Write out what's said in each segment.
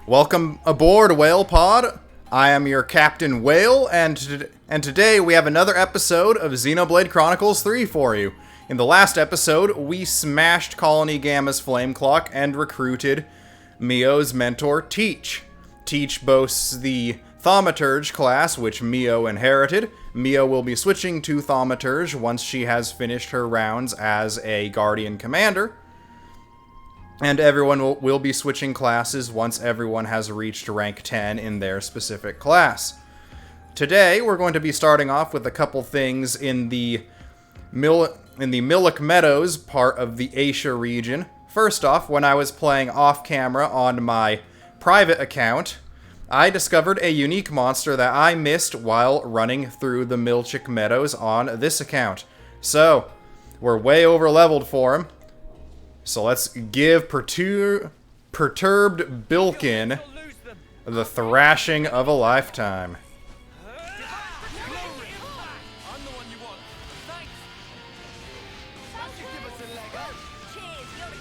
Welcome aboard, Whale Pod. I am your Captain Whale, and today we have another episode of Xenoblade Chronicles 3 for you. In the last episode, we smashed Colony Gamma's Flame Clock and recruited Mio's mentor, Teach. Teach boasts the Thaumaturge class, which Mio inherited. Mio will be switching to Thaumaturge once she has finished her rounds as a Guardian Commander. And everyone will be switching classes once everyone has reached rank 10 in their specific class. Today, we're going to be starting off with a couple things in the Millic Meadows part of the Asia region. First off, when I was playing off-camera on my private account, I discovered a unique monster that I missed while running through the Millic Meadows on this account. So, we're way over-leveled for him. So let's give Perturbed Bilkin the thrashing of a lifetime.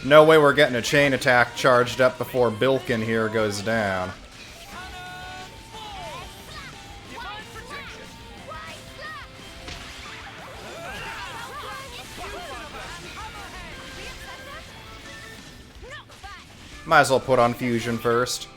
No way we're getting a chain attack charged up before Bilkin here goes down. Might as well put on fusion first.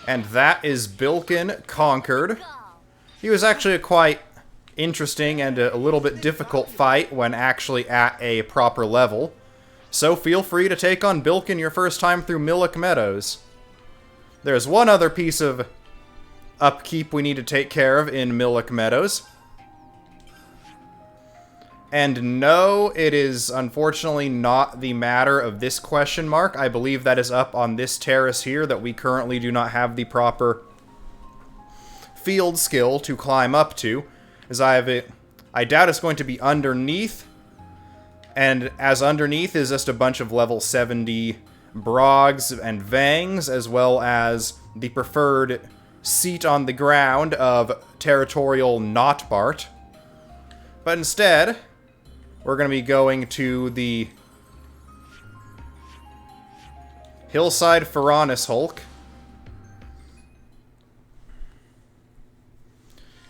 And that is Bilkin conquered. He was actually a quite interesting and a little bit difficult fight when actually at a proper level. So feel free to take on Bilkin your first time through Millic Meadows. There's one other piece of upkeep we need to take care of in Millic Meadows. And no, it is unfortunately not the matter of this question mark. I believe that is up on this terrace here that we currently do not have the proper field skill to climb up to. As I doubt it's going to be underneath, and as underneath is just a bunch of level 70 Brogs and Vangs, as well as the preferred seat on the ground of Territorial Notbart. But instead, we're going to be going to the Hillside Pharaonis Hulk.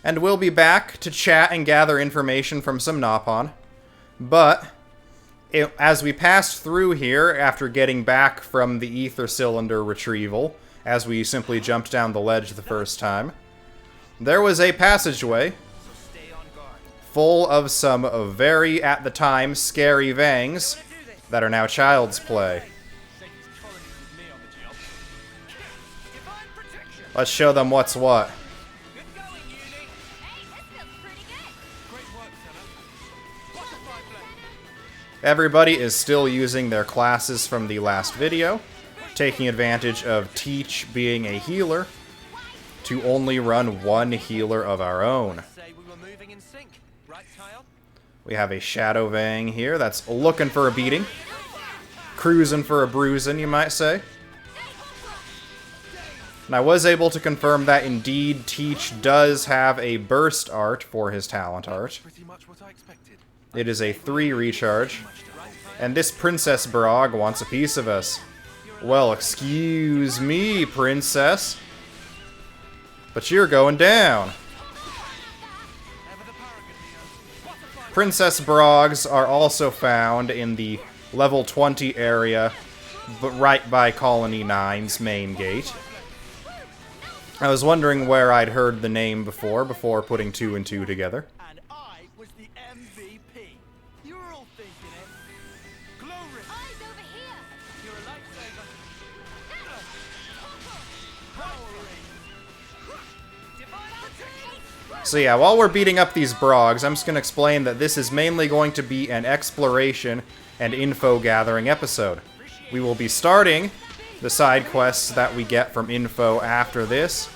And we'll be back to chat and gather information from some Nopon. But, as we passed through here, after getting back from the Ether Cylinder retrieval, as we simply jumped down the ledge the first time, there was a passageway full of some very, at the time, scary Vangs that are now child's play. Let's show them what's what. Everybody is still using their classes from the last video, taking advantage of Teach being a healer, to only run one healer of our own. We have a Shadow Vang here that's looking for a beating. Cruising for a bruising, you might say. And I was able to confirm that indeed Teach does have a burst art for his talent art. It is a 3 recharge. And this Princess Brog wants a piece of us. Well, excuse me, Princess. But you're going down. Princess Brogs are also found in the level 20 area, but right by Colony 9's main gate. I was wondering where I'd heard the name before putting 2 and 2 together. And I was the MVP. You were all thinking it. Glory. Eyes over here. You're a lifesaver. So yeah, while we're beating up these Brogs, I'm just going to explain that this is mainly going to be an exploration and info gathering episode. We will be starting the side quests that we get from info after this,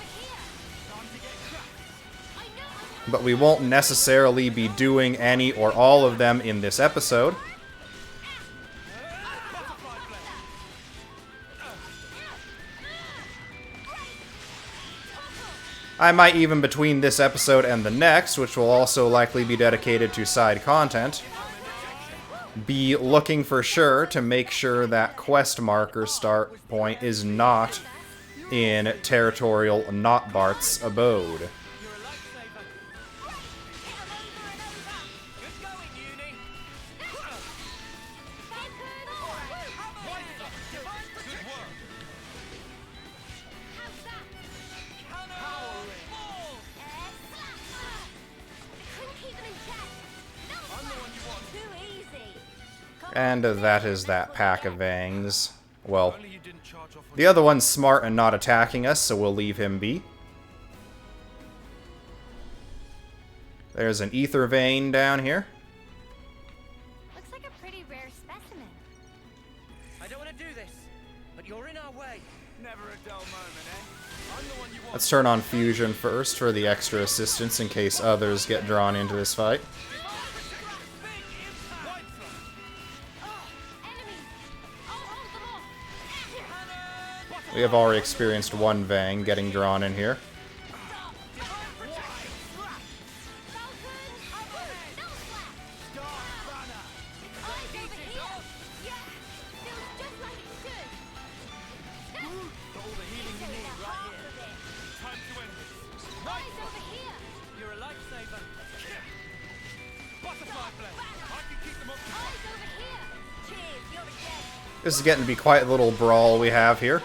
but we won't necessarily be doing any or all of them in this episode. I might even between this episode and the next, which will also likely be dedicated to side content, be looking for sure to make sure that quest marker start point is not in territorial Notbart's abode. And that is that pack of Vangs. Well, the other one's smart and not attacking us, so we'll leave him be. There's an ether vein down here. Looks like a pretty rare specimen. I don't want to do this, but you're in our way. Never a dull moment, eh? I'm the one you want. Let's turn on fusion first for the extra assistance in case others get drawn into this fight. We have already experienced one Vang getting drawn in here. This is getting to be quite a little brawl we have here.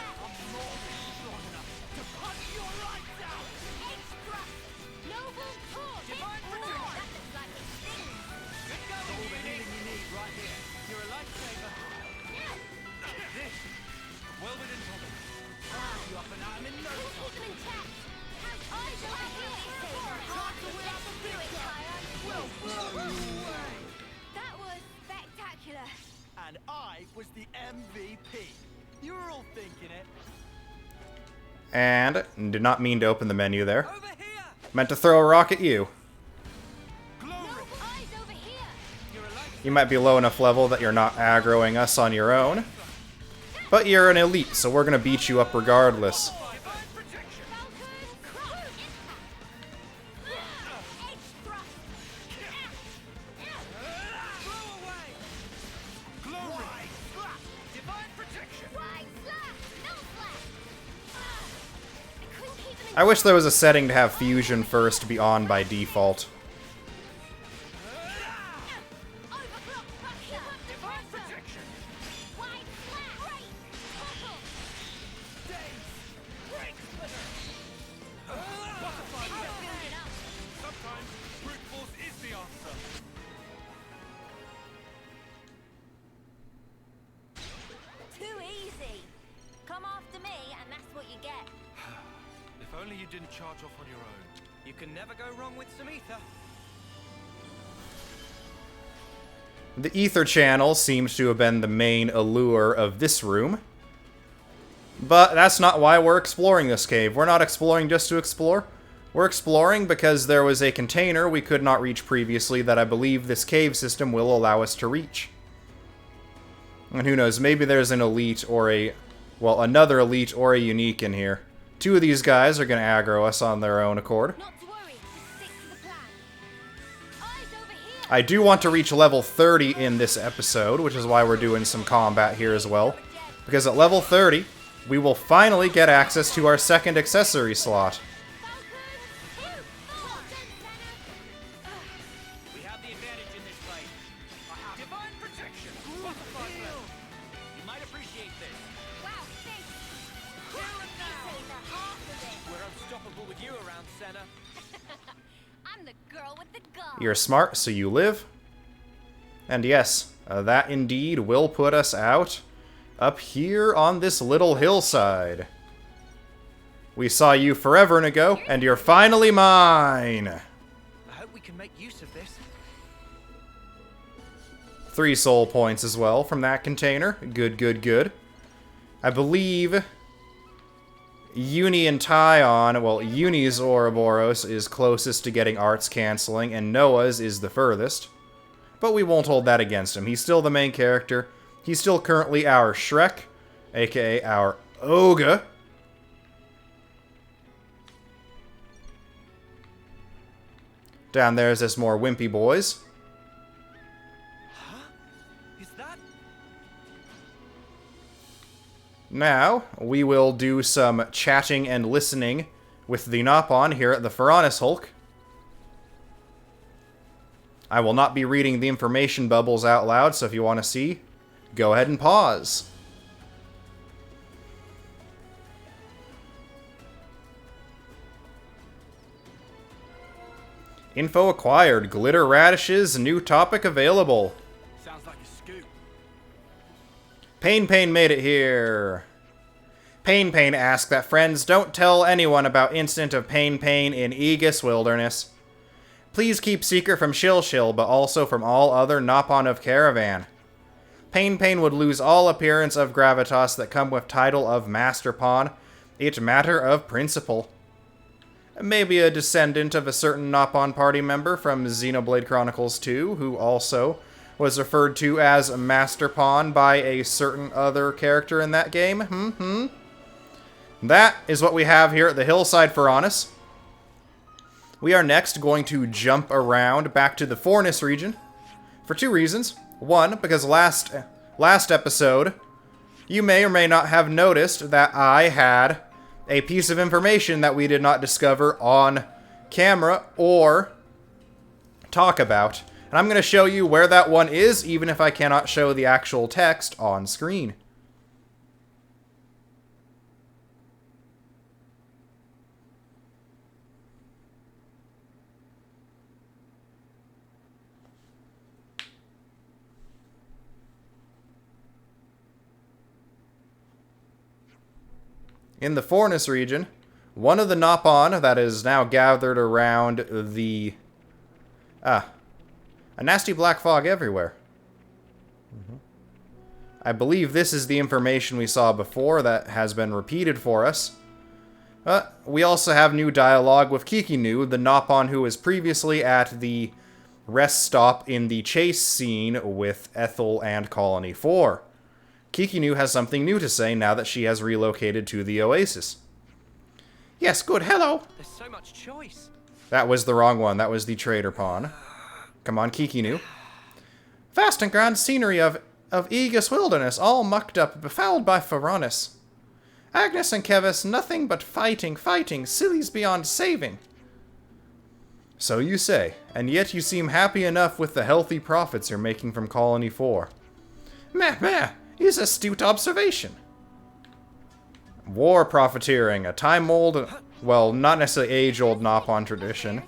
That was spectacular. And I was the MVP. You were all thinking it. And did not mean to open the menu there. Over here! Meant to throw a rock at you. Glory! Eyes over here. You're a light. You might be low enough level that you're not aggroing us on your own. But you're an elite, so we're gonna beat you up regardless. Divine protection. Blow away! Glory! Divine protection. I wish there was a setting to have fusion first be on by default. Divine protection. Sometimes brute force is the answer. Too easy. Come after me, and that's what you get. If only you didn't charge off on your own. You can never go wrong with some ether. The ether channel seems to have been the main allure of this room. But that's not why we're exploring this cave. We're not exploring just to explore. We're exploring because there was a container we could not reach previously that I believe this cave system will allow us to reach. And who knows, maybe there's an elite or a... well, another elite or a unique in here. Two of these guys are going to aggro us on their own accord. Not to worry. Stick to the plan. Eyes over here. I do want to reach level 30 in this episode, which is why we're doing some combat here as well. Because at level 30, we will finally get access to our second accessory slot. We have the advantage in this fight. Divine protection. Butterfly blade. You might appreciate this. Wow, thanks. Here and now. Say the half of it. We're unstoppable with you around, Senna. I'm the girl with the gun. You're smart, so you live. And yes, that indeed will put us out up here on this little hillside. We saw you forever ago, and you're finally mine! I hope we can make use of this. 3 soul points as well from that container. Good, good, good. I believe Uni and Tyon, well, Uni's Ouroboros is closest to getting arts canceling, and Noah's is the furthest. But we won't hold that against him. He's still the main character. He's still currently our Shrek, aka our Ogre. Down there's this more wimpy boys. Huh? Is that? Now, we will do some chatting and listening with the Nopon here at the Pharaonis Hulk. I will not be reading the information bubbles out loud, so if you want to see, go ahead and pause. Info acquired. Glitter radishes. New topic available. Sounds like a scoop. Pain made it here. Pain asks that friends don't tell anyone about incident of Pain in Aegis Wilderness. Please keep secret from Shill, but also from all other Nopon of Caravan. Pain would lose all appearance of gravitas that come with title of Master Pawn. It matter of principle. Maybe a descendant of a certain Nopon party member from Xenoblade Chronicles 2, who also was referred to as Master Pawn by a certain other character in that game. That is what we have here at the Hillside Pharaonis. We are next going to jump around back to the Pharaonis region for two reasons. One, because last episode, you may or may not have noticed that I had a piece of information that we did not discover on camera or talk about. And I'm going to show you where that one is, even if I cannot show the actual text on screen. In the Pharaonis region, one of the Nopon that is now gathered around the... a nasty black fog everywhere. I believe this is the information we saw before that has been repeated for us. We also have new dialogue with Kikinu, the Nopon who was previously at the rest stop in the chase scene with Ethel and Colony 4. Kikinu has something new to say now that she has relocated to the Oasis. Yes, good, hello! There's so much choice. That was the wrong one. That was the Trader Pawn. Come on, Kikinu. Vast and grand scenery of Aegis Wilderness, all mucked up, befouled by Pharaonis. Agnes and Kevis, nothing but fighting, sillies beyond saving. So you say, and yet you seem happy enough with the healthy profits you're making from Colony 4. Meh, is astute observation. War profiteering, a time-old, well, not necessarily age-old Nopon tradition.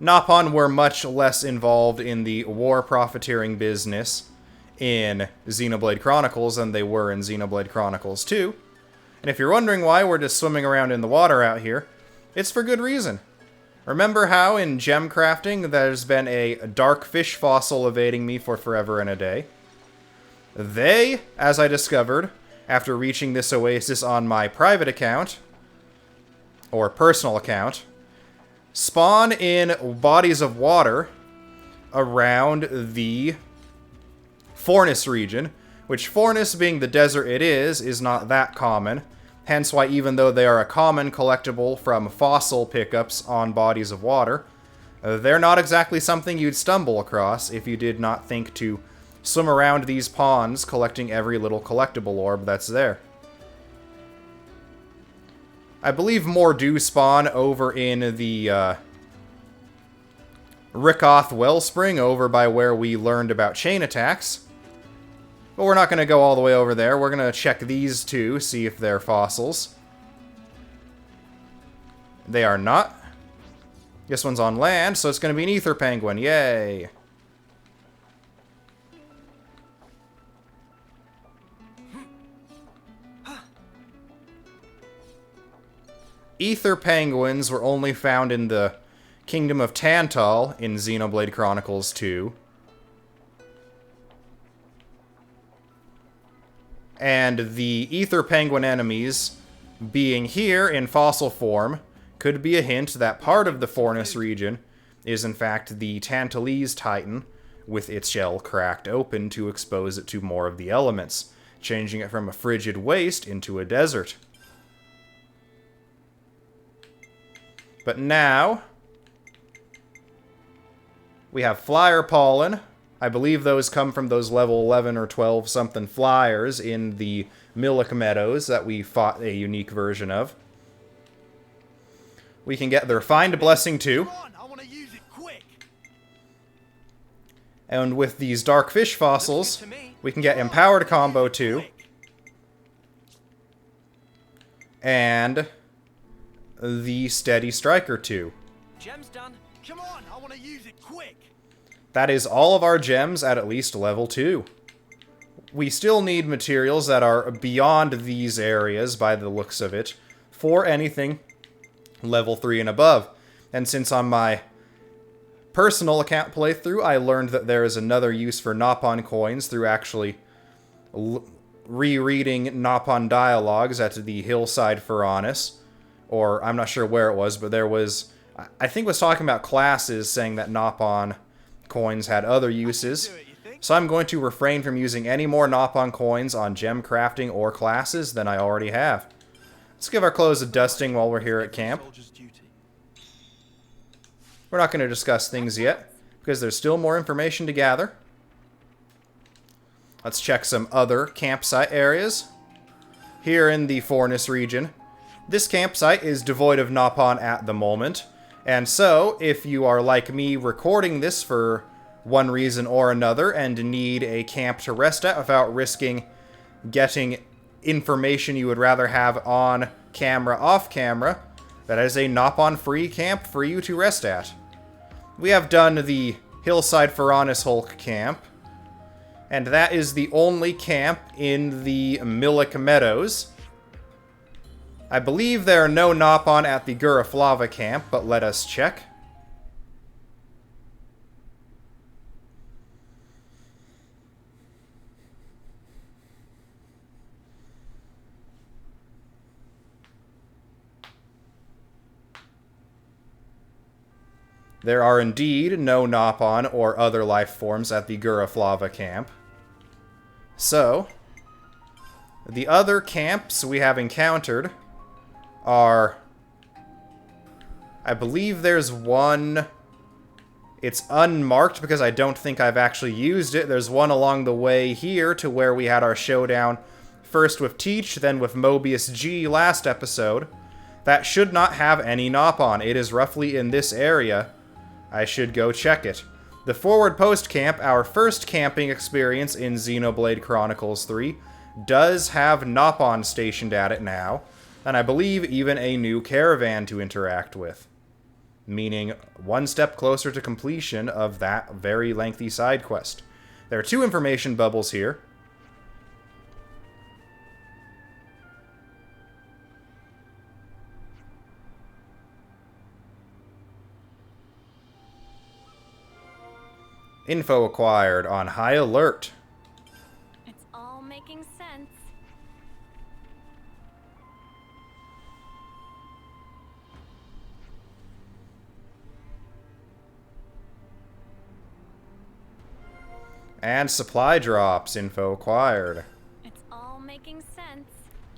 Nopon were much less involved in the war profiteering business in Xenoblade Chronicles than they were in Xenoblade Chronicles 2. And if you're wondering why we're just swimming around in the water out here, it's for good reason. Remember how in gem crafting there's been a dark fish fossil evading me for forever and a day? They, as I discovered, after reaching this oasis on my private account, or personal account, spawn in bodies of water around the Pharaonis region, which Pharaonis being the desert it is not that common, hence why even though they are a common collectible from fossil pickups on bodies of water, they're not exactly something you'd stumble across if you did not think to swim around these ponds collecting every little collectible orb that's there. I believe more do spawn over in the Rickoth Wellspring, over by where we learned about chain attacks. But we're not going to go all the way over there. We're going to check these two, see if they're fossils. They are not. This one's on land, so it's going to be an ether penguin. Yay! Ether penguins were only found in the Kingdom of Tantal in Xenoblade Chronicles 2. And the ether penguin enemies being here in fossil form could be a hint that part of the Pharaonis region is in fact the Tantalese Titan with its shell cracked open to expose it to more of the elements, changing it from a frigid waste into a desert. But now, We have flyer pollen. I believe those come from those level 11 or 12 something flyers in the Millic Meadows that we fought a unique version of. We can get the refined blessing too. Come on, I want to use it quick. And with these dark fish fossils, we can get empowered combo too. And the steady striker too. Gem's done. Come on, I want to use it quick. That is all of our gems at least level 2. We still need materials that are beyond these areas, by the looks of it, for anything level 3 and above. And since on my personal account playthrough, I learned that there is another use for Nopon coins through actually rereading Nopon dialogues at the Hillside Faranis. Or, I'm not sure where it was, but there was... I think it was talking about classes, saying that Nopon coins had other uses. So I'm going to refrain from using any more Nopon coins on gem crafting or classes than I already have. Let's give our clothes a dusting while we're here at camp. We're not going to discuss things yet, because there's still more information to gather. Let's check some other campsite areas. Here in the Fornis region, this campsite is devoid of Nopon at the moment. And so, if you are like me recording this for one reason or another and need a camp to rest at without risking getting information you would rather have on camera, off camera, that is a Nopon-free camp for you to rest at. We have done the Hillside Faranis Hulk camp, and that is the only camp in the Millic Meadows. I believe there are no Nopon at the Guraflava camp, but let us check. There are indeed no Nopon or other life forms at the Guraflava camp. So, the other camps we have encountered are... I believe there's one... It's unmarked because I don't think I've actually used it. There's one along the way here to where we had our showdown, first with Teach, then with Mobius G last episode. That should not have any Nopon. It is roughly in this area. I should go check it. The Forward Post Camp, our first camping experience in Xenoblade Chronicles 3, does have Nopon stationed at it now, and I believe even a new caravan to interact with. Meaning one step closer to completion of that very lengthy side quest. There are 2 information bubbles here. Info acquired on high alert. It's all making sense. And supply drops. Info acquired. It's all making sense.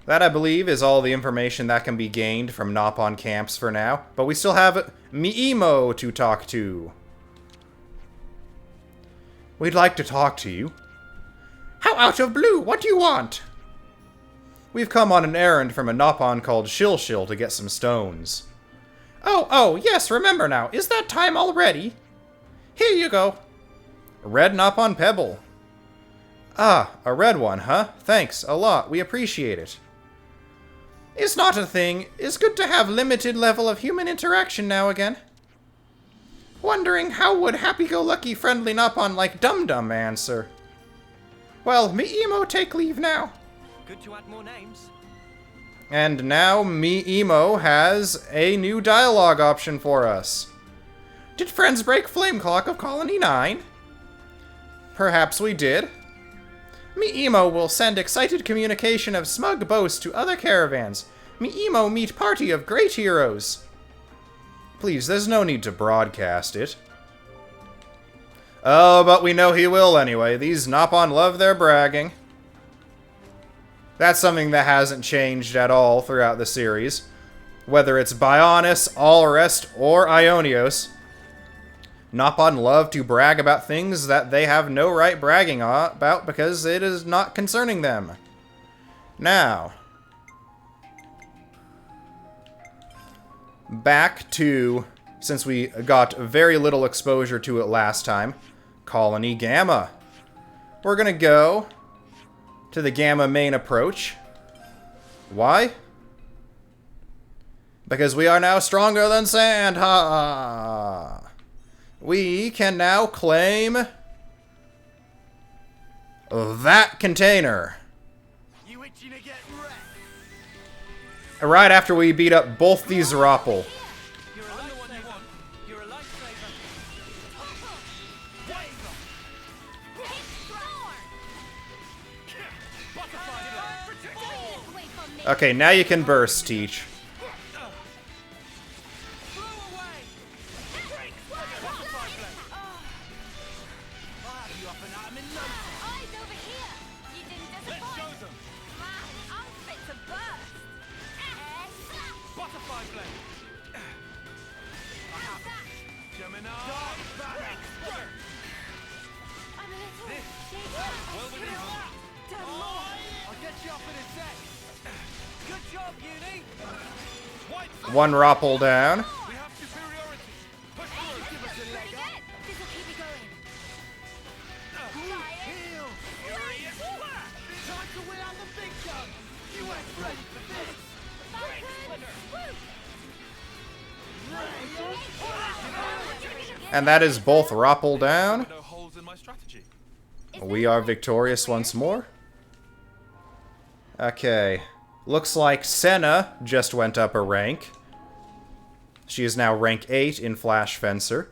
That, I believe, is all the information that can be gained from Nopon camps for now. But we still have Miimo to talk to. We'd like to talk to you. How out of blue? What do you want? We've come on an errand from a Nopon called Shilshil to get some stones. Oh, yes, remember now. Is that time already? Here you go. A red Nopon pebble. Ah, a red one, huh? Thanks, a lot. We appreciate it. It's not a thing. It's good to have limited level of human interaction now again. Wondering how would happy-go-lucky friendly Nopon like Dum Dum answer? Well, Miimo take leave now. Good to add more names. And now Miimo has a new dialogue option for us. Did friends break Flame Clock of Colony 9? Perhaps we did. Miimo will send excited communication of smug boast to other caravans. Miimo meet party of great heroes. Please, there's no need to broadcast it. Oh, but we know he will anyway. These Nopon love their bragging. That's something that hasn't changed at all throughout the series. Whether it's Bionis, Allrest, or Ionios. Nopon love to brag about things that they have no right bragging about because it is not concerning them. Now, back to, since we got very little exposure to it last time, Colony Gamma. We're gonna go to the Gamma main approach. Why? Because we are now stronger than sand, ha! We can now claim that container. You itching to get wrecked? Right after we beat up both these Rappel. You're a lifesaver. You're a lifesaver. Waver. Butterfly blade. Okay, now you can burst, Teach. Blow away. Butterfly blade. I'll have you up and at 'em in no time. Eyes over here! You didn't Let's disappoint! show them. Man, I'm fit to burst! Butterfly blade. I have it. Gemini. I'm a little This. shaken. Well, we need that. I'll get you up in a sec. Good job, Uni. White. One Rappel down. We have superiority. Push through. Give us a leg Pretty up. good. This'll keep me going. Heal. Furious. Time to win out the big gun. You ain't ready for this. And that is both Rappel down. No holes in my strategy. We are victorious once more. Okay. Looks like Senna just went up a rank. She is now rank 8 in Flash Fencer.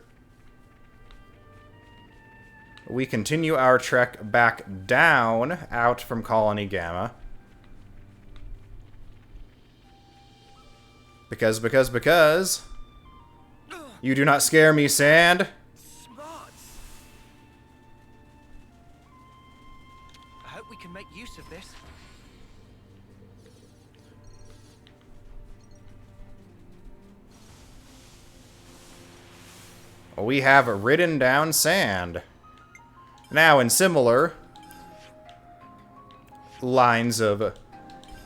We continue our trek back down, out from Colony Gamma. Because... You do not scare me, Sand. Smarts. I hope we can make use of this. We have ridden down Sand. Now, in similar lines of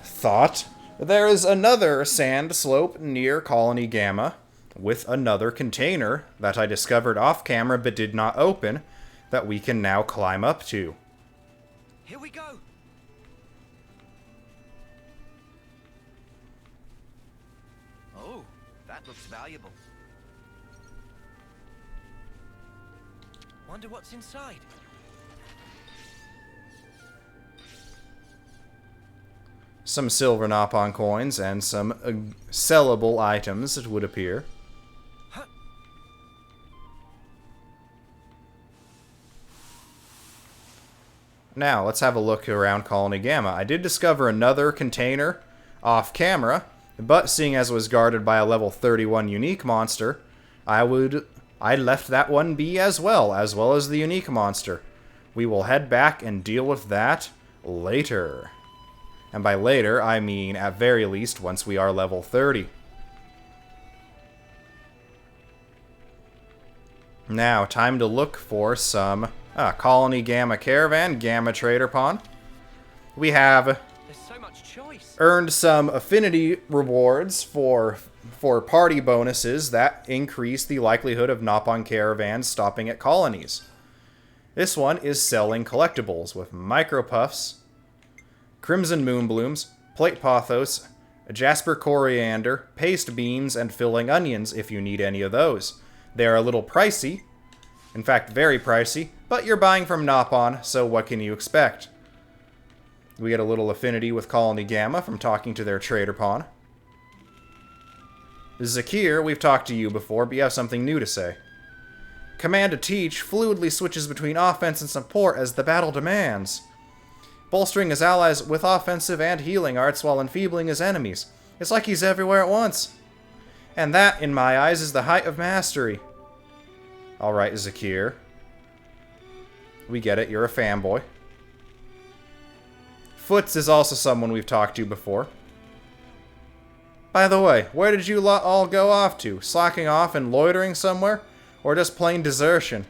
thought, there is another sand slope near Colony Gamma with another container that I discovered off camera but did not open that we can now climb up to. Here we go. Oh, that looks valuable. Wonder what's inside. Some silver Nopon coins and some sellable items, it would appear. Huh. Now, let's have a look around Colony Gamma. I did discover another container off camera, but seeing as it was guarded by a level 31 unique monster, I left that one be as well as the unique monster. We will head back and deal with that later. And by later, I mean at very least once we are level 30. Now, time to look for some Colony Gamma Caravan, Gamma Trader Pawn. We have There's so much choice. earned some affinity rewards for party bonuses that increase the likelihood of Nopon caravans stopping at colonies. This one is selling collectibles with Micro Puffs, Crimson Moonblooms, Plate Pothos, Jasper Coriander, Paste Beans, and Filling Onions if you need any of those. They are a little pricey, in fact very pricey, but you're buying from Nopon, so what can you expect? We get a little affinity with Colony Gamma from talking to their trader pawn. Zakir, we've talked to you before, but you have something new to say. Command to Teach fluidly switches between offense and support as the battle demands, bolstering his allies with offensive and healing arts while enfeebling his enemies. It's like he's everywhere at once. And that, in my eyes, is the height of mastery. Alright, Zakir. We get it, you're a fanboy. Foots is also someone we've talked to before. By the way, where did you lot all go off to? Slacking off and loitering somewhere? Or just plain desertion?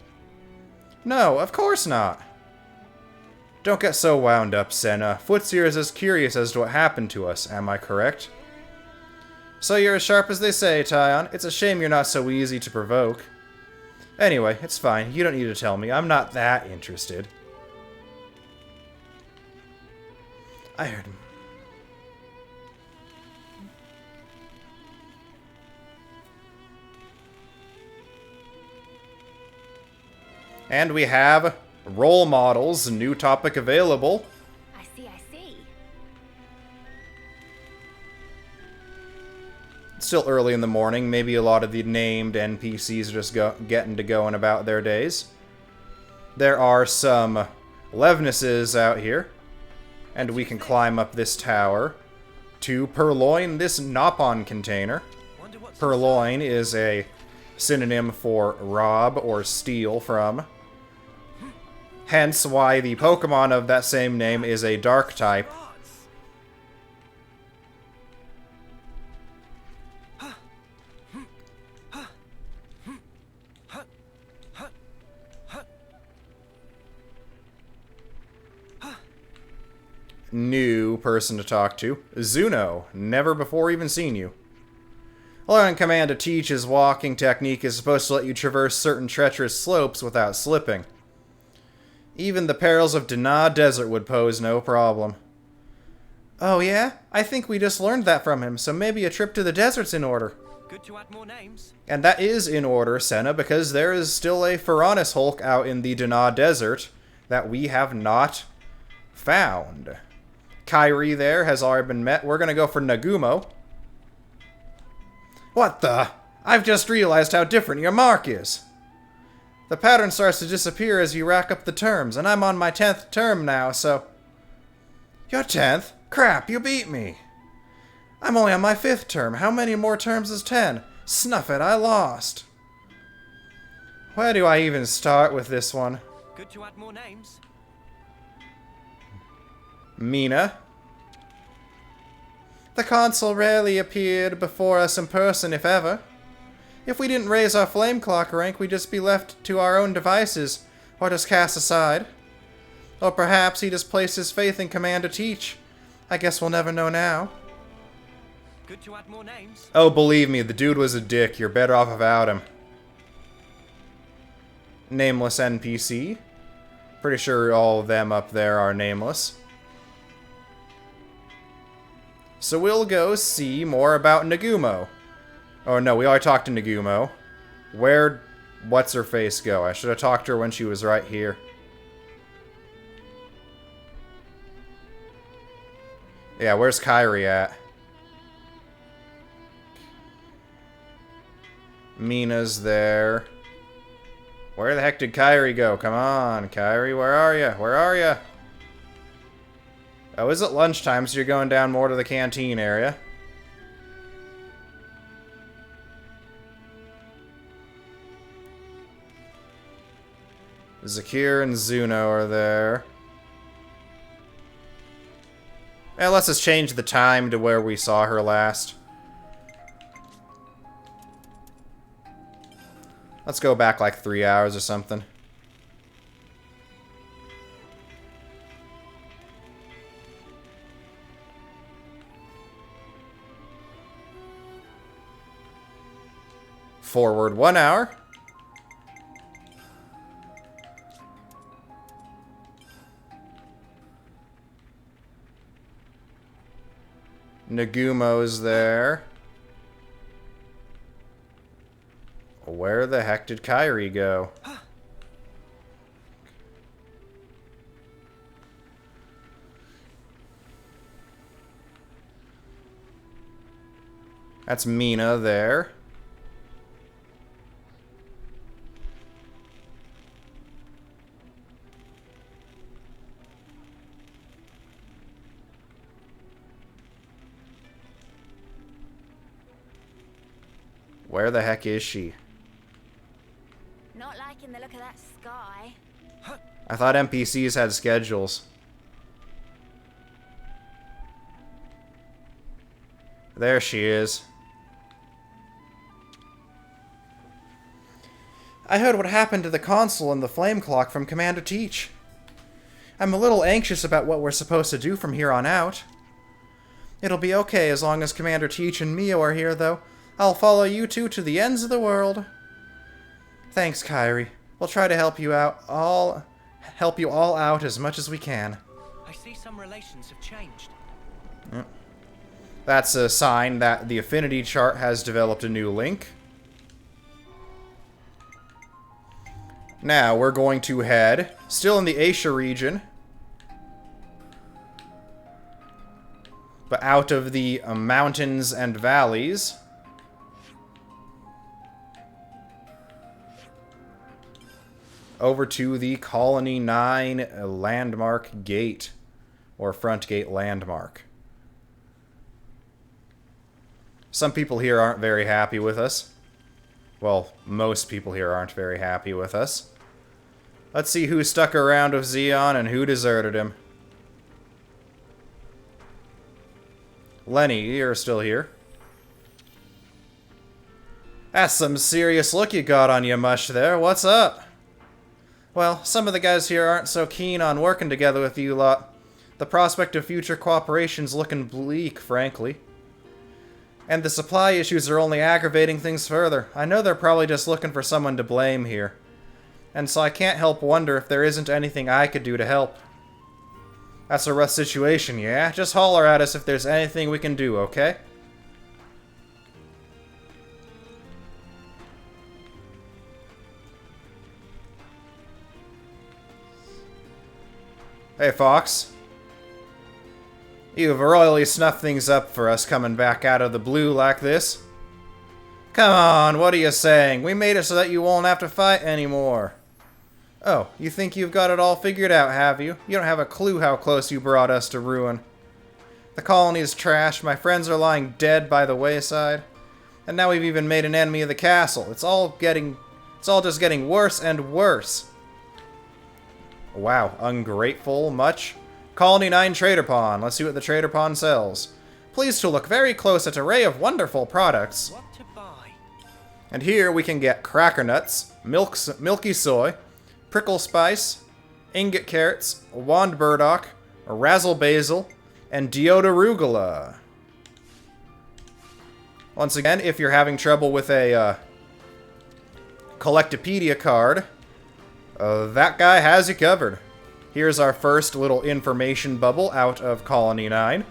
No, of course not. Don't get so wound up, Senna. Footseer is as curious as to what happened to us, am I correct? So you're as sharp as they say, Tyon. It's a shame you're not so easy to provoke. Anyway, it's fine. You don't need to tell me. I'm not that interested. I heard him. And we have role models, new topic available. I see, I see. It's still early in the morning. Maybe a lot of the named NPCs are just getting to going about their days. There are some Levnesses out here. And we can climb up this tower to purloin this Nopon container. Purloin is a synonym for rob or steal from. Hence why the Pokemon of that same name is a dark type. New person to talk to. Zuno. Never before even seen you. Allowing command to teach his walking technique is supposed to let you traverse certain treacherous slopes without slipping. Even the perils of Dana Desert would pose no problem. Oh yeah? I think we just learned that from him, so maybe a trip to the desert's in order. Good to add more names. And that is in order, Senna, because there is still a Ferronis Hulk out in the Dana Desert that we have not found. Kyrie there has already been met. We're gonna go for Nagumo. What the? I've just realized how different your mark is. The pattern starts to disappear as you rack up the terms, and I'm on my 10th term now, so... Your 10th? Crap, you beat me. I'm only on my 5th term. How many more terms is 10? Snuff it, I lost. Where do I even start with this one? Good to add more names. Mina. The consul rarely appeared before us in person, if ever. If we didn't raise our flame clock rank, we'd just be left to our own devices, or just cast aside. Or perhaps he just placed his faith in command to teach. I guess we'll never know now. Good to add more names. Oh, believe me, the dude was a dick. You're better off without him. Nameless NPC. Pretty sure all of them up there are nameless. So we'll go see more about Nagumo. Oh no, we already talked to Nagumo. Where'd What's-Her-Face go? I should have talked to her when she was right here. Yeah, where's Kyrie at? Mina's there. Where the heck did Kyrie go? Come on, Kyrie, where are you? Where are you? Oh, is it lunchtime, so you're going down more to the canteen area? Zakir and Zuno are there. Yeah, let's just change the time to where we saw her last. Let's go back like 3 hours or something. Forward 1 hour. Nagumo's there. Where the heck did Kyrie go? That's Mina there. Where the heck is she? Not liking the look of that sky. I thought NPCs had schedules. There she is. I heard what happened to the console and the flame clock from Commander Teach. I'm a little anxious about what we're supposed to do from here on out. It'll be okay as long as Commander Teach and Mio are here, though. I'll follow you two to the ends of the world. Thanks, Kairi. We'll try to help you all out as much as we can. I see some relations have changed. Yep. That's a sign that the affinity chart has developed a new link. Now, we're going to head, still in the Asia region, but out of the mountains and valleys, over to the Colony 9 landmark gate, or front gate landmark. Some people here aren't very happy with us. Well, most people here aren't very happy with us. Let's see who stuck around with Xeon and who deserted him. Lenny, you're still here. That's some serious look you got on you, Mush, there. What's up? Well, some of the guys here aren't so keen on working together with you lot. The prospect of future cooperation's looking bleak, frankly. And the supply issues are only aggravating things further. I know they're probably just looking for someone to blame here. And so I can't help wonder if there isn't anything I could do to help. That's a rough situation, yeah? Just holler at us if there's anything we can do, okay? Hey, Fox. You've royally snuffed things up for us coming back out of the blue like this. Come on, what are you saying? We made it so that you won't have to fight anymore. Oh, you think you've got it all figured out, have you? You don't have a clue how close you brought us to ruin. The colony is trashed, my friends are lying dead by the wayside, and now we've even made an enemy of the castle. It's all just getting worse and worse. Wow, ungrateful much? Colony 9 Trader Pawn. Let's see what the Trader Pawn sells. Pleased to look very close at an array of wonderful products. What to buy? And here we can get cracker nuts, milky soy, prickle spice, ingot carrots, wand burdock, razzle basil, and deodarugula. Once again, if you're having trouble with a Collectopedia card, that guy has you covered. Here's our first little information bubble out of Colony 9.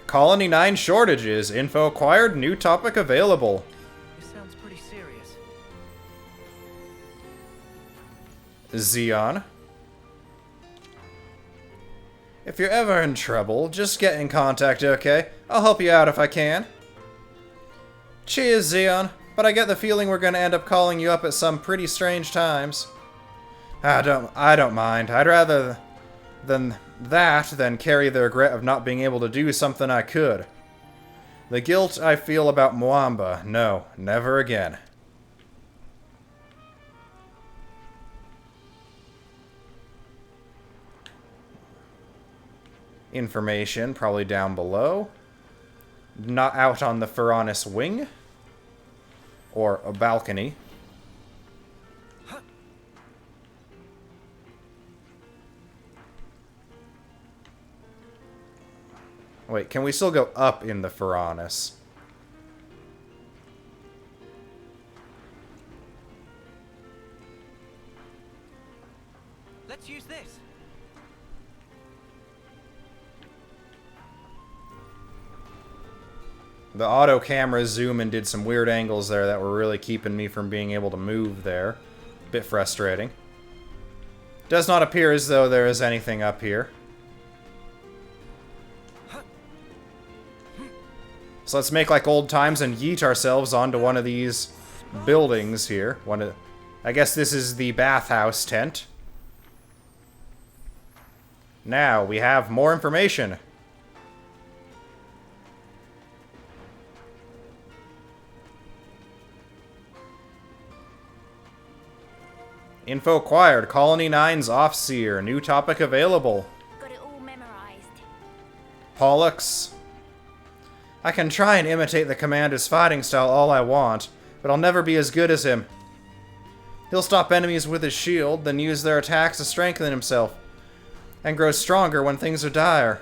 Colony 9 shortages. Info acquired. New topic available. This sounds pretty serious. Xeon. If you're ever in trouble, just get in contact, okay? I'll help you out if I can. Cheers, Xeon. But I get the feeling we're gonna end up calling you up at some pretty strange times. I don't mind. I'd rather than carry the regret of not being able to do something I could. The guilt I feel about Mwamba, no, never again. Information, probably down below. Not out on the Furanis wing. Or a balcony. Wait, can we still go up in the Furanis? Let's use this. The auto camera zoom and did some weird angles there that were really keeping me from being able to move there. Bit frustrating. Does not appear as though there is anything up here. So let's make like old times and yeet ourselves onto one of these buildings here. I guess this is the bathhouse tent. Now we have more information. Info acquired. Colony 9's Offseer. New topic available. Got it all memorized. Pollux. I can try and imitate the commander's fighting style all I want, but I'll never be as good as him. He'll stop enemies with his shield, then use their attacks to strengthen himself, and grow stronger when things are dire.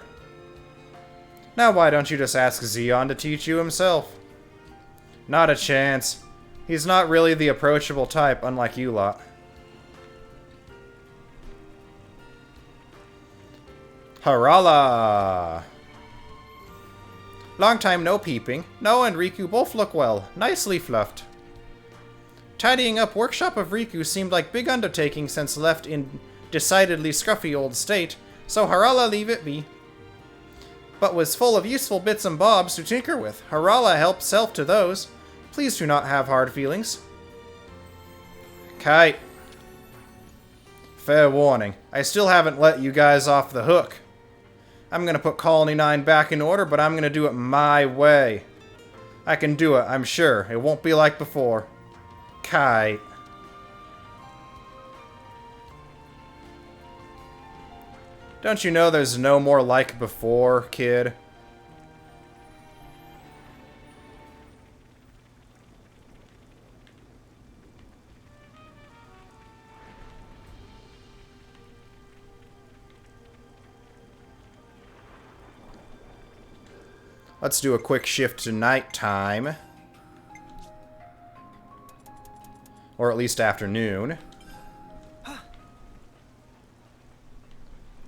Now why don't you just ask Xeon to teach you himself? Not a chance. He's not really the approachable type, unlike you lot. Harala! Long time no peeping. Noah and Riku both look well. Nicely fluffed. Tidying up workshop of Riku seemed like big undertaking since left in decidedly scruffy old state, so Harala leave it be. But was full of useful bits and bobs to tinker with. Harala helped self to those. Please do not have hard feelings. Kite. Fair warning, I still haven't let you guys off the hook. I'm gonna put Colony 9 back in order, but I'm gonna do it my way. I can do it, I'm sure. It won't be like before. Kite. Don't you know there's no more like before, kid? Let's do a quick shift to nighttime. Or at least afternoon.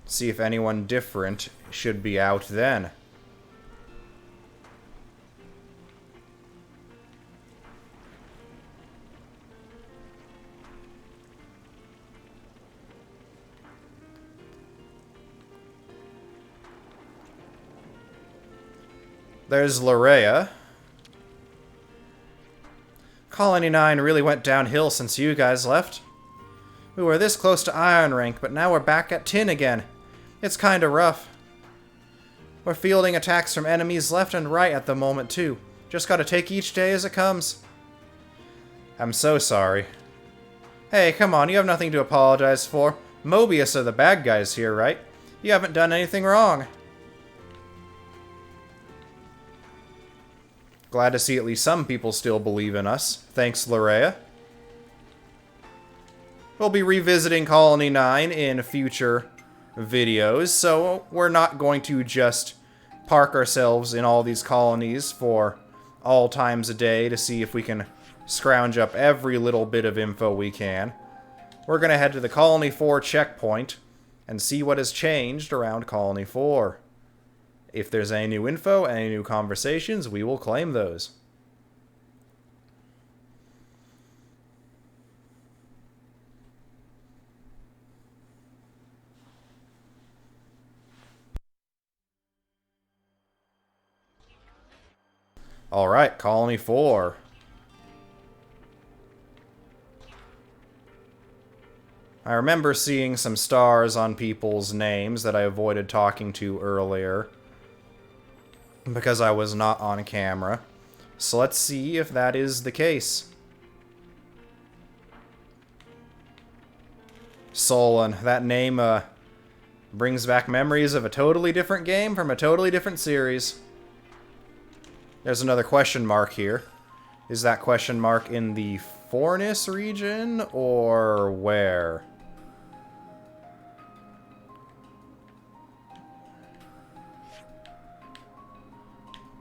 See if anyone different should be out then. There's Larea. Colony 9 really went downhill since you guys left. We were this close to Iron Rank, but now we're back at Tin again. It's kinda rough. We're fielding attacks from enemies left and right at the moment, too. Just gotta take each day as it comes. I'm so sorry. Hey, come on, you have nothing to apologize for. Mobius are the bad guys here, right? You haven't done anything wrong. Glad to see at least some people still believe in us. Thanks, Larea. We'll be revisiting Colony 9 in future videos, so we're not going to just park ourselves in all these colonies for all times a day to see if we can scrounge up every little bit of info we can. We're going to head to the Colony 4 checkpoint and see what has changed around Colony 4. If there's any new info, any new conversations, we will claim those. Alright, Colony 4. I remember seeing some stars on people's names that I avoided talking to earlier because I was not on camera. So let's see if that is the case. Solon, that name brings back memories of a totally different game from a totally different series. There's another question mark here. Is that question mark in the Fornis region or where?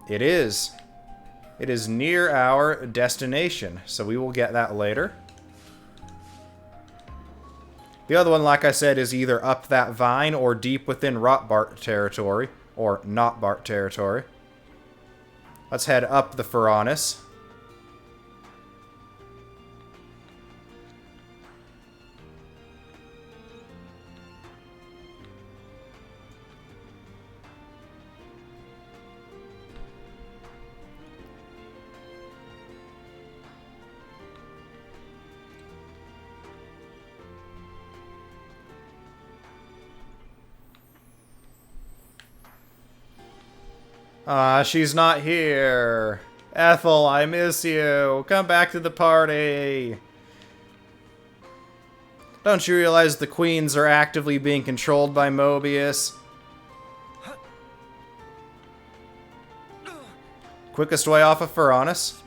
It is. It is near our destination, so we will get that later. The other one, like I said, is either up that vine or deep within Rotbart territory, or not Bart territory. Let's head up the Ferronis. She's not here. Ethel, I miss you. Come back to the party. Don't you realize the queens are actively being controlled by Mobius? Quickest way off of Furanis.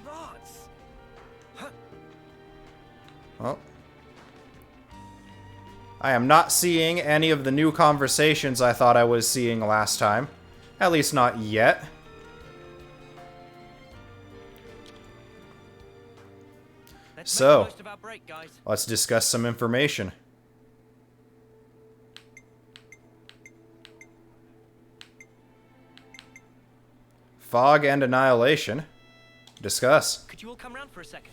Well, I am not seeing any of the new conversations I thought I was seeing last time. At least not yet. So, let's discuss some information. Fog and annihilation. Discuss. Could you all come round for a second?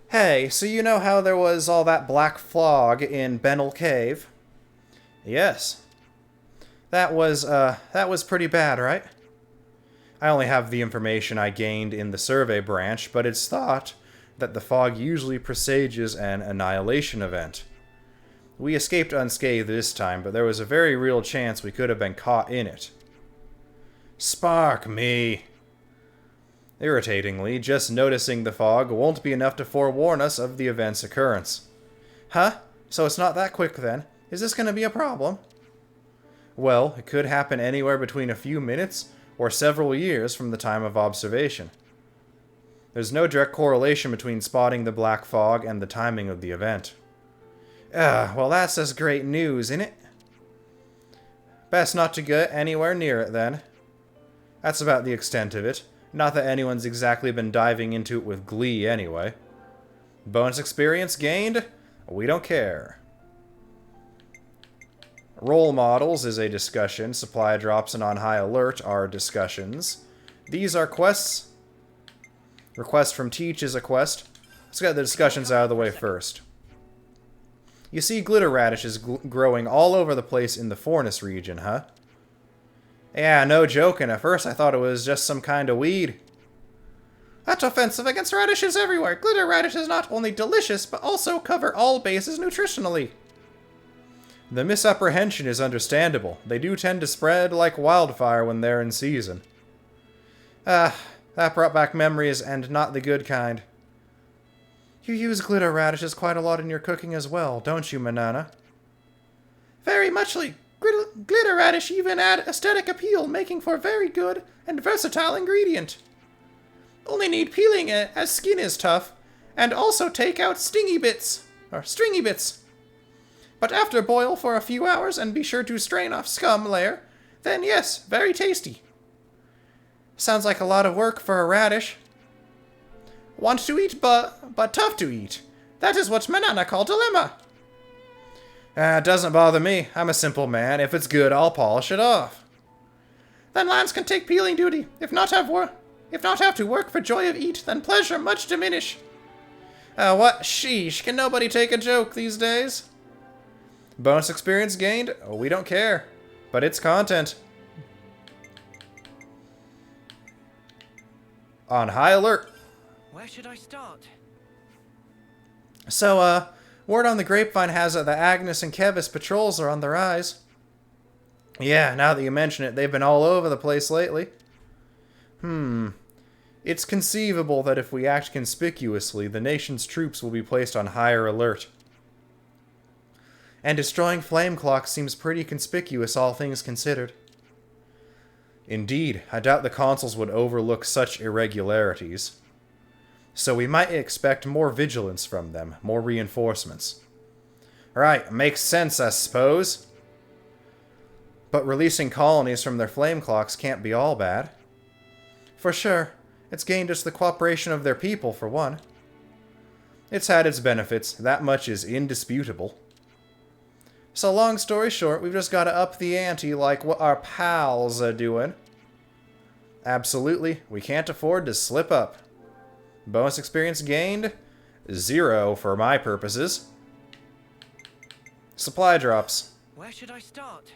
Hey, so you know how there was all that black fog in Benel Cave? Yes. That was pretty bad, right? I only have the information I gained in the survey branch, but it's thought that the fog usually presages an annihilation event. We escaped unscathed this time, but there was a very real chance we could have been caught in it. Spark me! Irritatingly, just noticing the fog won't be enough to forewarn us of the event's occurrence. Huh? So it's not that quick then? Is this going to be a problem? Well, it could happen anywhere between a few minutes or several years from the time of observation. There's no direct correlation between spotting the black fog and the timing of the event. Well that's just great news, isn't it? Best not to get anywhere near it then. That's about the extent of it. Not that anyone's exactly been diving into it with glee anyway. Bonus experience gained? We don't care. Role models is a discussion. Supply drops and on high alert are discussions. These are quests. Request from Teach is a quest. Let's get the discussions out of the way first. You see glitter radishes growing all over the place in the Fornis region, huh? Yeah, no joking. At first I thought it was just some kind of weed. That's offensive against radishes everywhere. Glitter radishes not only delicious, but also cover all bases nutritionally. The misapprehension is understandable. They do tend to spread like wildfire when they're in season. That brought back memories, and not the good kind. You use glitter radishes quite a lot in your cooking as well, don't you, Manana? Very muchly. Glitter radish even add aesthetic appeal, making for a very good and versatile ingredient. Only need peeling it, as skin is tough, and also take out stringy bits. But after boil for a few hours and be sure to strain off scum layer, then yes, very tasty. Sounds like a lot of work for a radish. Want to eat, but tough to eat. That is what Manana call dilemma. It doesn't bother me. I'm a simple man. If it's good, I'll polish it off. Then Lance can take peeling duty. If not have to work for joy of eat, then pleasure much diminish. What? Sheesh. Can nobody take a joke these days? Bonus experience gained? Oh, we don't care. But it's content. On high alert. Where should I start? So, word on the grapevine has it that Agnes and Kevis patrols are on the rise. Yeah, now that you mention it, they've been all over the place lately. It's conceivable that if we act conspicuously, the nation's troops will be placed on higher alert. And destroying flame clocks seems pretty conspicuous, all things considered. Indeed, I doubt the consuls would overlook such irregularities. So we might expect more vigilance from them, more reinforcements. Right, makes sense, I suppose. But releasing colonies from their flame clocks can't be all bad. For sure, it's gained us the cooperation of their people, for one. It's had its benefits, that much is indisputable. So long story short, we've just got to up the ante like what our pals are doing. Absolutely, we can't afford to slip up. Bonus experience gained? 0 for my purposes. Supply drops. Where should I start?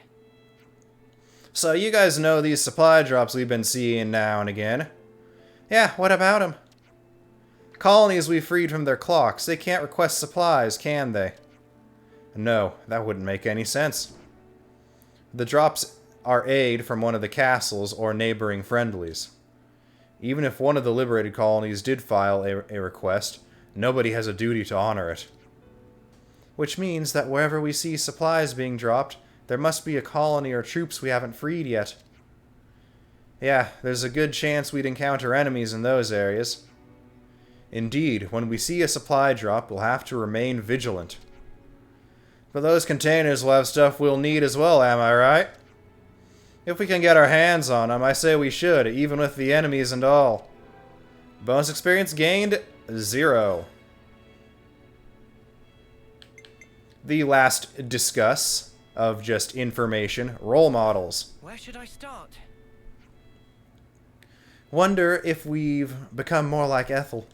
So you guys know these supply drops we've been seeing now and again. Yeah, what about them? Colonies we freed from their clocks. They can't request supplies, can they? No, that wouldn't make any sense. The drops are aid from one of the castles or neighboring friendlies. Even if one of the liberated colonies did file a request, nobody has a duty to honor it. which means that wherever we see supplies being dropped, there must be a colony or troops we haven't freed yet. Yeah, there's a good chance we'd encounter enemies in those areas. Indeed, when we see a supply drop, we'll have to remain vigilant. But those containers will have stuff we'll need as well, am I right? If we can get our hands on them, I say we should, even with the enemies and all. Bonus experience gained, 0. The last discuss of just information, role models. Where should I start? Wonder if we've become more like Ethel.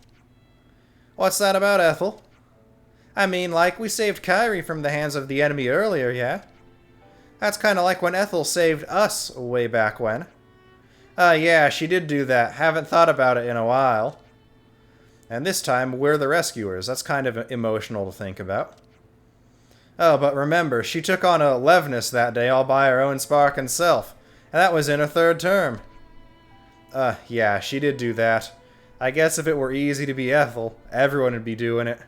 What's that about Ethel? I mean, like, we saved Kyrie from the hands of the enemy earlier, yeah? That's kind of like when Ethel saved us way back when. Yeah, she did do that. Haven't thought about it in a while. And this time, we're the rescuers. That's kind of emotional to think about. Oh, but remember, she took on a Levnus that day all by her own spark and self. And that was in her 3rd term. Yeah, she did do that. I guess if it were easy to be Ethel, everyone would be doing it.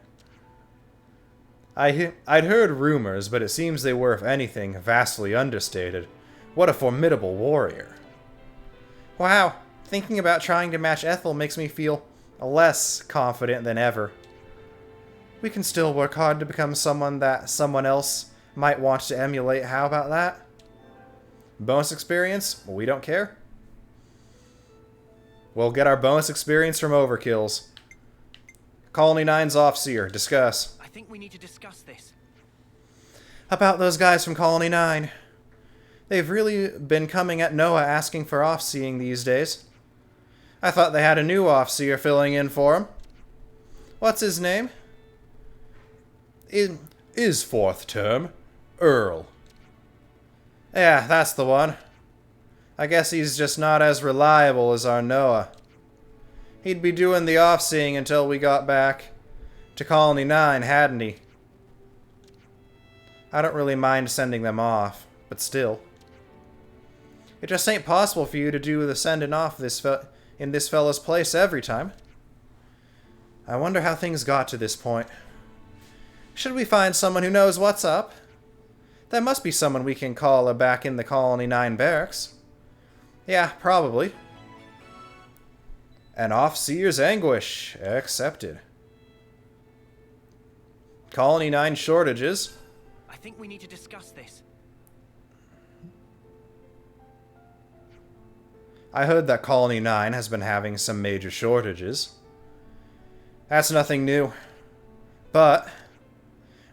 I'd heard rumors, but it seems they were, if anything, vastly understated. What a formidable warrior. Wow, thinking about trying to match Ethel makes me feel less confident than ever. We can still work hard to become someone that someone else might want to emulate. How about that? Bonus experience? We don't care. We'll get our bonus experience from overkills. Colony 9's Offseer. Discuss. I think we need to discuss this. About those guys from Colony 9. They've really been coming at Noah asking for Offseeing these days. I thought they had a new Offseer filling in for him. What's his name? Is 4th term. Earl. Yeah, that's the one. I guess he's just not as reliable as our Noah. He'd be doing the off-seeing until we got back to Colony 9, hadn't he? I don't really mind sending them off, but still. It just ain't possible for you to do the sending off in this fella's place every time. I wonder how things got to this point. Should we find someone who knows what's up? There must be someone we can call back in the Colony 9 barracks. Yeah, probably. An Offseer's Anguish. Accepted. Colony 9 shortages. I think we need to discuss this. I heard that Colony 9 has been having some major shortages. That's nothing new. But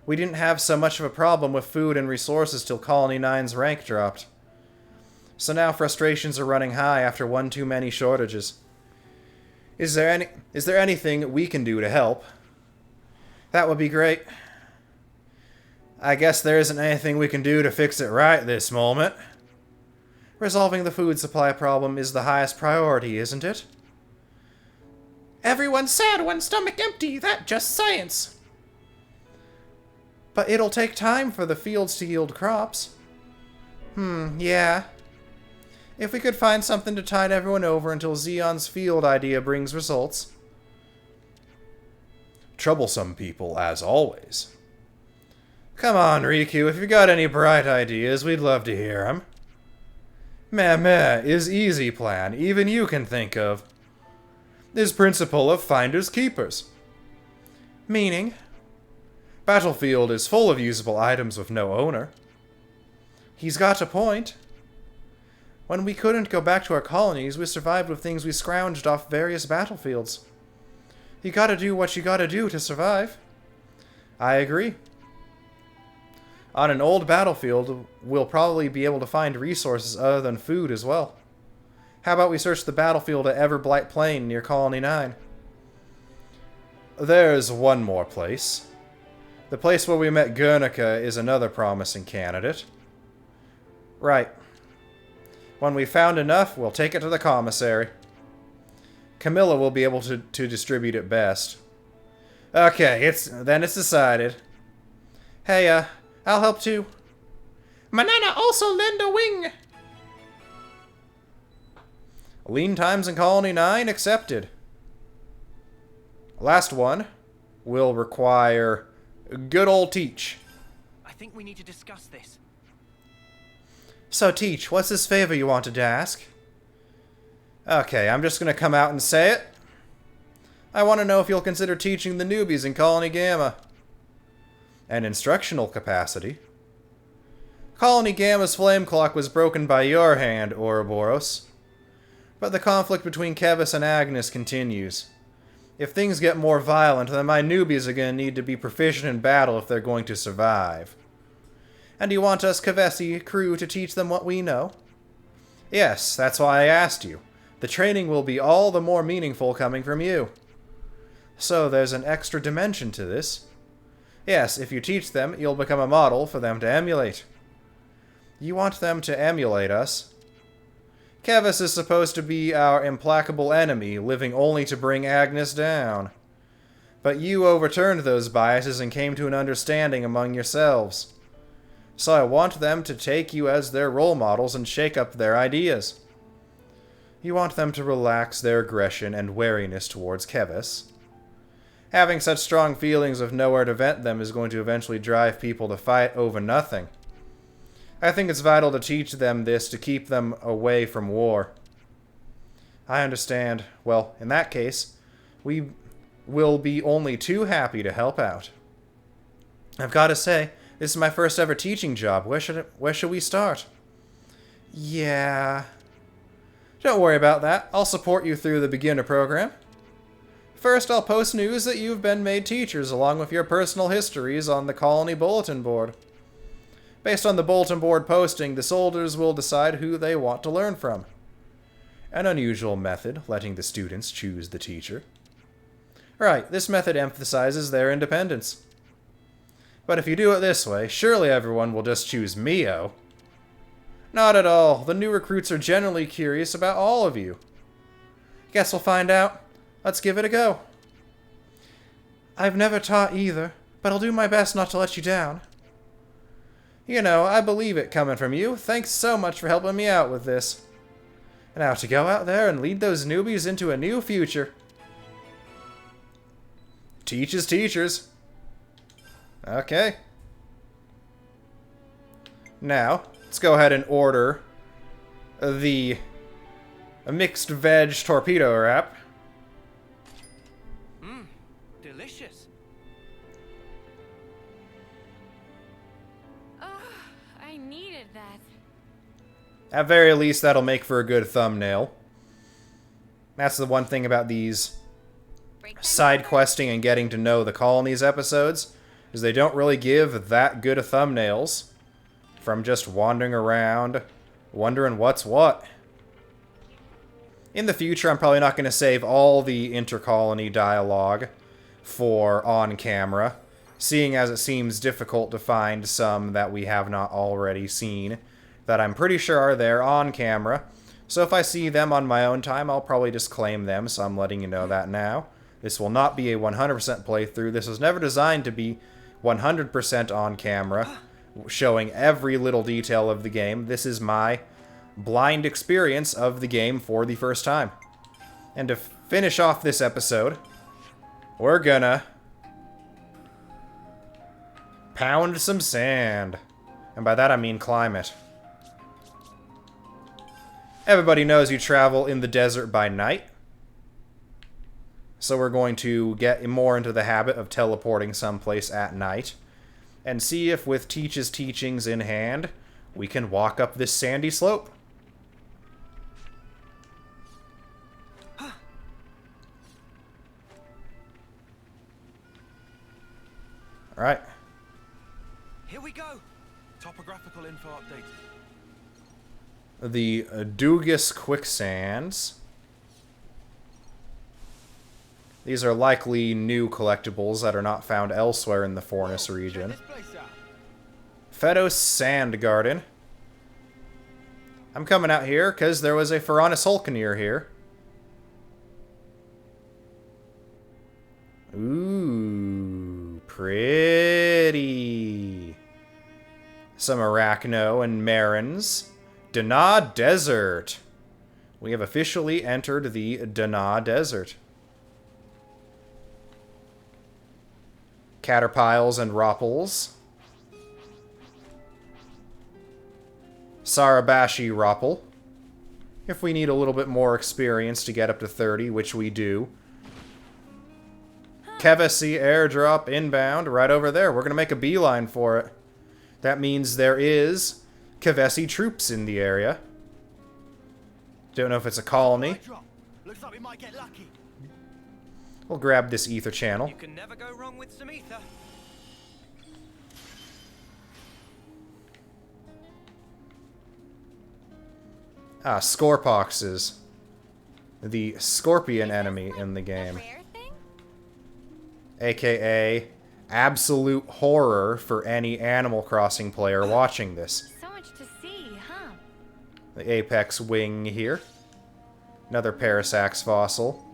we didn't have so much of a problem with food and resources till Colony 9's rank dropped. So now frustrations are running high after one too many shortages. Is there anything we can do to help? That would be great. I guess there isn't anything we can do to fix it right this moment. Resolving the food supply problem is the highest priority, isn't it? Everyone's sad when stomach empty, that's just science. But it'll take time for the fields to yield crops. Yeah. If we could find something to tide everyone over until Xeon's field idea brings results. Troublesome people, as always. Come on, Riku, if you got any bright ideas, we'd love to hear 'em. Meh is easy plan, even you can think of. This principle of finders keepers. Meaning? Battlefield is full of usable items with no owner. He's got a point. When we couldn't go back to our colonies, we survived with things we scrounged off various battlefields. You gotta do what you gotta do to survive. I agree. On an old battlefield, we'll probably be able to find resources other than food as well. How about we search the battlefield at Everblight Plain near Colony 9? There's one more place. The place where we met Guernica is another promising candidate. Right. When we've found enough, we'll take it to the commissary. Camilla will be able to distribute it best. Okay, it's decided. Hey, I'll help too. Manana also lend a wing! Lean times in Colony 9 accepted. Last one will require good old Teach. I think we need to discuss this. So, Teach, what's this favor you wanted to ask? Okay, I'm just gonna come out and say it. I want to know if you'll consider teaching the newbies in Colony Gamma. An instructional capacity. Colony Gamma's flame clock was broken by your hand, Ouroboros. But the conflict between Kevis and Agnes continues. If things get more violent, then my newbies are going to need to be proficient in battle if they're going to survive. And you want us Kevesi crew to teach them what we know? Yes, that's why I asked you. The training will be all the more meaningful coming from you. So there's an extra dimension to this. Yes, if you teach them, you'll become a model for them to emulate. You want them to emulate us? Kevis is supposed to be our implacable enemy, living only to bring Agnes down. But you overturned those biases and came to an understanding among yourselves. So I want them to take you as their role models and shake up their ideas. You want them to relax their aggression and wariness towards Kevis. Having such strong feelings of nowhere to vent them is going to eventually drive people to fight over nothing. I think it's vital to teach them this to keep them away from war. I understand. Well, in that case, we will be only too happy to help out. I've got to say, this is my first ever teaching job. Where should we start? Yeah. Don't worry about that. I'll support you through the beginner program. First, I'll post news that you've been made teachers along with your personal histories on the colony bulletin board. Based on the bulletin board posting, the soldiers will decide who they want to learn from. An unusual method, letting the students choose the teacher. Right, this method emphasizes their independence. But if you do it this way, surely everyone will just choose Mio. Not at all. The new recruits are generally curious about all of you. Guess we'll find out. Let's give it a go. I've never taught either, but I'll do my best not to let you down. You know, I believe it coming from you. Thanks so much for helping me out with this. Now to go out there and lead those newbies into a new future. Teach as teachers. Okay. Now, let's go ahead and order the mixed veg torpedo wrap. Delicious. I needed that. At very least, that'll make for a good thumbnail. That's the one thing about these side questing and getting to know the colonies episodes, is they don't really give that good of thumbnails from just wandering around, wondering what's what. In the future, I'm probably not going to save all the intercolony dialogue for on-camera, seeing as it seems difficult to find some that we have not already seen, that I'm pretty sure are there on camera. So if I see them on my own time, I'll probably just claim them, so I'm letting you know that now. This will not be a 100% playthrough. This was never designed to be 100% on camera, showing every little detail of the game. This is my blind experience of the game for the first time. And to finish off this episode, we're gonna pound some sand. And by that I mean climb it. Everybody knows you travel in the desert by night. So we're going to get more into the habit of teleporting someplace at night. And see if with Teach's teachings in hand, we can walk up this sandy slope. Alright. Here we go. Topographical info update. The Dugas quicksands. These are likely new collectibles that are not found elsewhere in the Fornis region. Check this place out. Fedos Sand Garden. I'm coming out here because there was a Ferronis Hulkaneer here. Ooh, pretty. Some Arachno and Marins. Dana Desert. We have officially entered the Dana Desert. Caterpiles and Ropples. Sarabashi Ropple. If we need a little bit more experience to get up to 30, which we do. Kevesi airdrop inbound right over there. We're going to make a beeline for it. That means there is Kevesi troops in the area. Don't know if it's a colony. Looks like we might get lucky. We'll grab this ether channel. You can never go wrong with some ether. Ah, Scorpoxes. The scorpion enemy in the game. Rare thing? AKA absolute horror for any Animal Crossing player watching this. So much to see, huh? The apex wing here. Another Parasax fossil.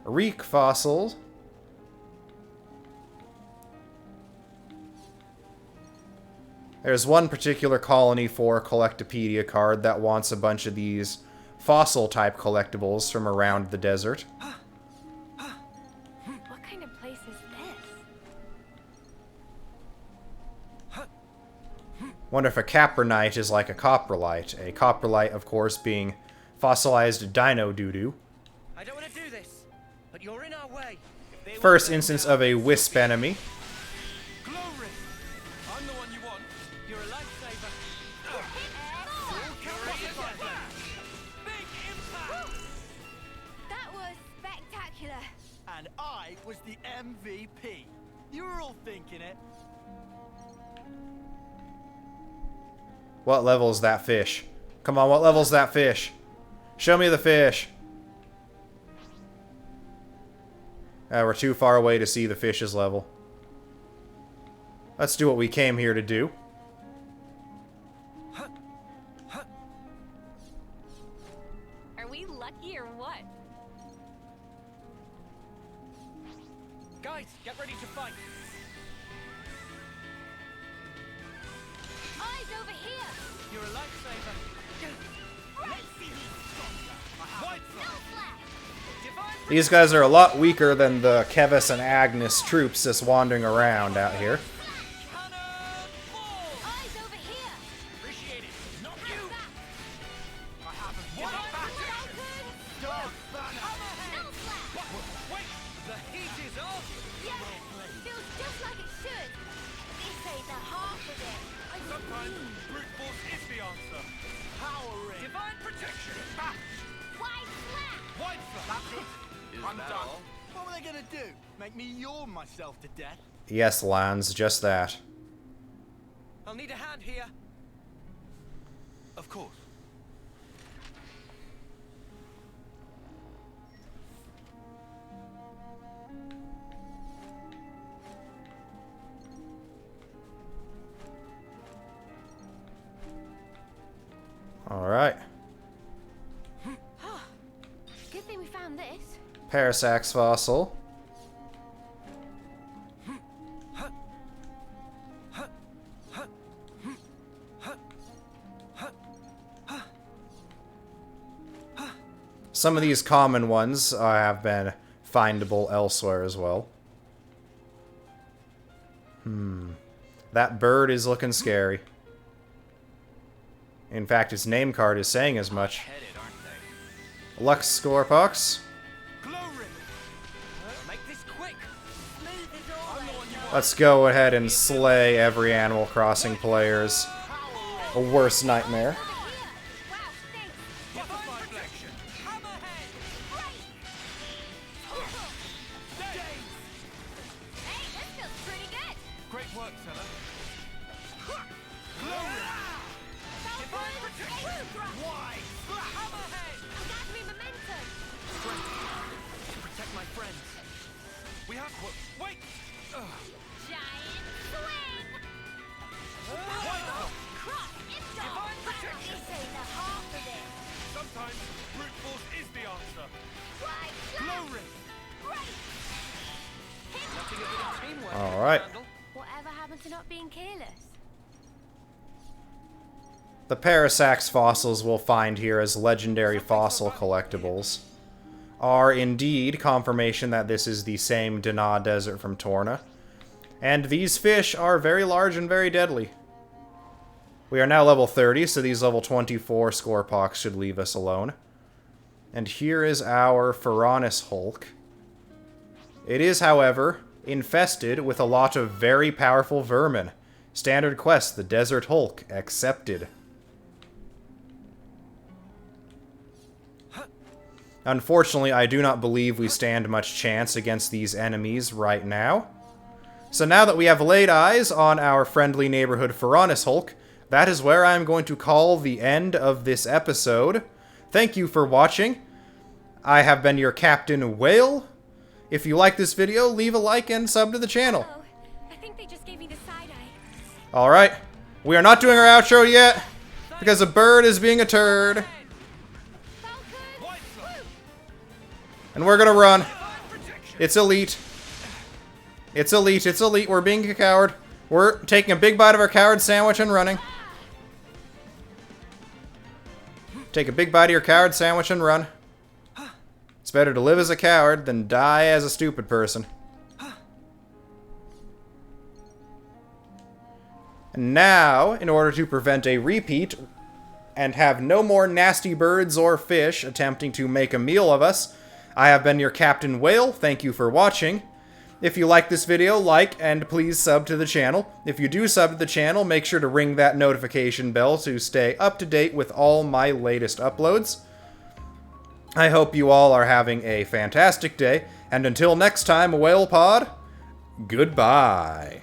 Reek fossils. There's one particular colony for Collectopedia card that wants a bunch of these fossil-type collectibles from around the desert. What kind of place is this? Wonder if a Capronite is like a Coprolite. A Coprolite, of course, being fossilized dino doo-doo. I don't want to do this, but you're in our way. First instance of a wisp enemy. Glory! I'm the one you want. You're a lifesaver. Big impact! That was spectacular. And I was the MVP. You were all thinking it. What level is that fish? Come on, what level is that fish? Show me the fish. We're too far away to see the fish's level. Let's do what we came here to do. Are we lucky or what? Guys, get ready to fight. Eyes over here. You're a lifesaver. Let's see who's stronger. Wide No front. flash. Divine These guys are a lot weaker than the Kevis and Agnes troops just wandering around out here. cannonball. Eyes over here. Appreciate it. Not How's you. that? I haven't Wide given back. open. Dark banner. No flash. Wait, the heat is off. Yeah. Feels just like it should. This ain't the half of it. Sometimes brute force is the answer. Power ring. Divine protection. Wide flash. Wide front. That's it. I'm done. What were they gonna do? Make me yawn myself to death? Yes, Lance, just that. I'll need a hand here. Of course. Alright. Good thing we found this. Parasax fossil. Some of these common ones have been findable elsewhere as well. That bird is looking scary. In fact, its name card is saying as much. Headed, aren't they? Lux Scorpox. Glory. Make this quick. Smooth as always. Let's go ahead and slay every Animal Crossing player's worst nightmare. Wow, thanks. Divine protection. Hammerhead. Hey, this feels pretty good. Great work, Seller. Glory. Divine protection. Why? Hammerhead. Got me momentum. To protect my friends. We have what? Wait. Giant swing. Cross. It's Divine all. protection. This ain't the half of it. Sometimes brute force is the answer. Wide Glory. Great. Letting a bit of teamwork. All right. handle. Whatever happened to not being careless? The Parasax fossils we'll find here as legendary fossil collectibles are indeed confirmation that this is the same Dana Desert from Torna. And these fish are very large and very deadly. We are now level 30, so these level 24 Scorpox should leave us alone. And here is our Ferronis Hulk. It is, however, infested with a lot of very powerful vermin. Standard quest, the Desert Hulk, accepted. Unfortunately, I do not believe we stand much chance against these enemies right now. So now that we have laid eyes on our friendly neighborhood Ferronis Hulk, that is where I'm going to call the end of this episode. Thank you for watching. I have been your Captain Whale. If you like this video, leave a like and sub to the channel. Oh, I think they just gave me the side eye. Alright, we are not doing our outro yet, because a bird is being a turd. And we're gonna run. It's elite. It's elite, it's elite, we're being a coward. We're taking a big bite of our coward sandwich and running. Take a big bite of your coward sandwich and run. It's better to live as a coward than die as a stupid person. And now, in order to prevent a repeat, and have no more nasty birds or fish attempting to make a meal of us, I have been your Captain Whale. Thank you for watching. If you like this video, like and please sub to the channel. If you do sub to the channel, make sure to ring that notification bell to stay up to date with all my latest uploads. I hope you all are having a fantastic day, and until next time, Whale Pod, goodbye.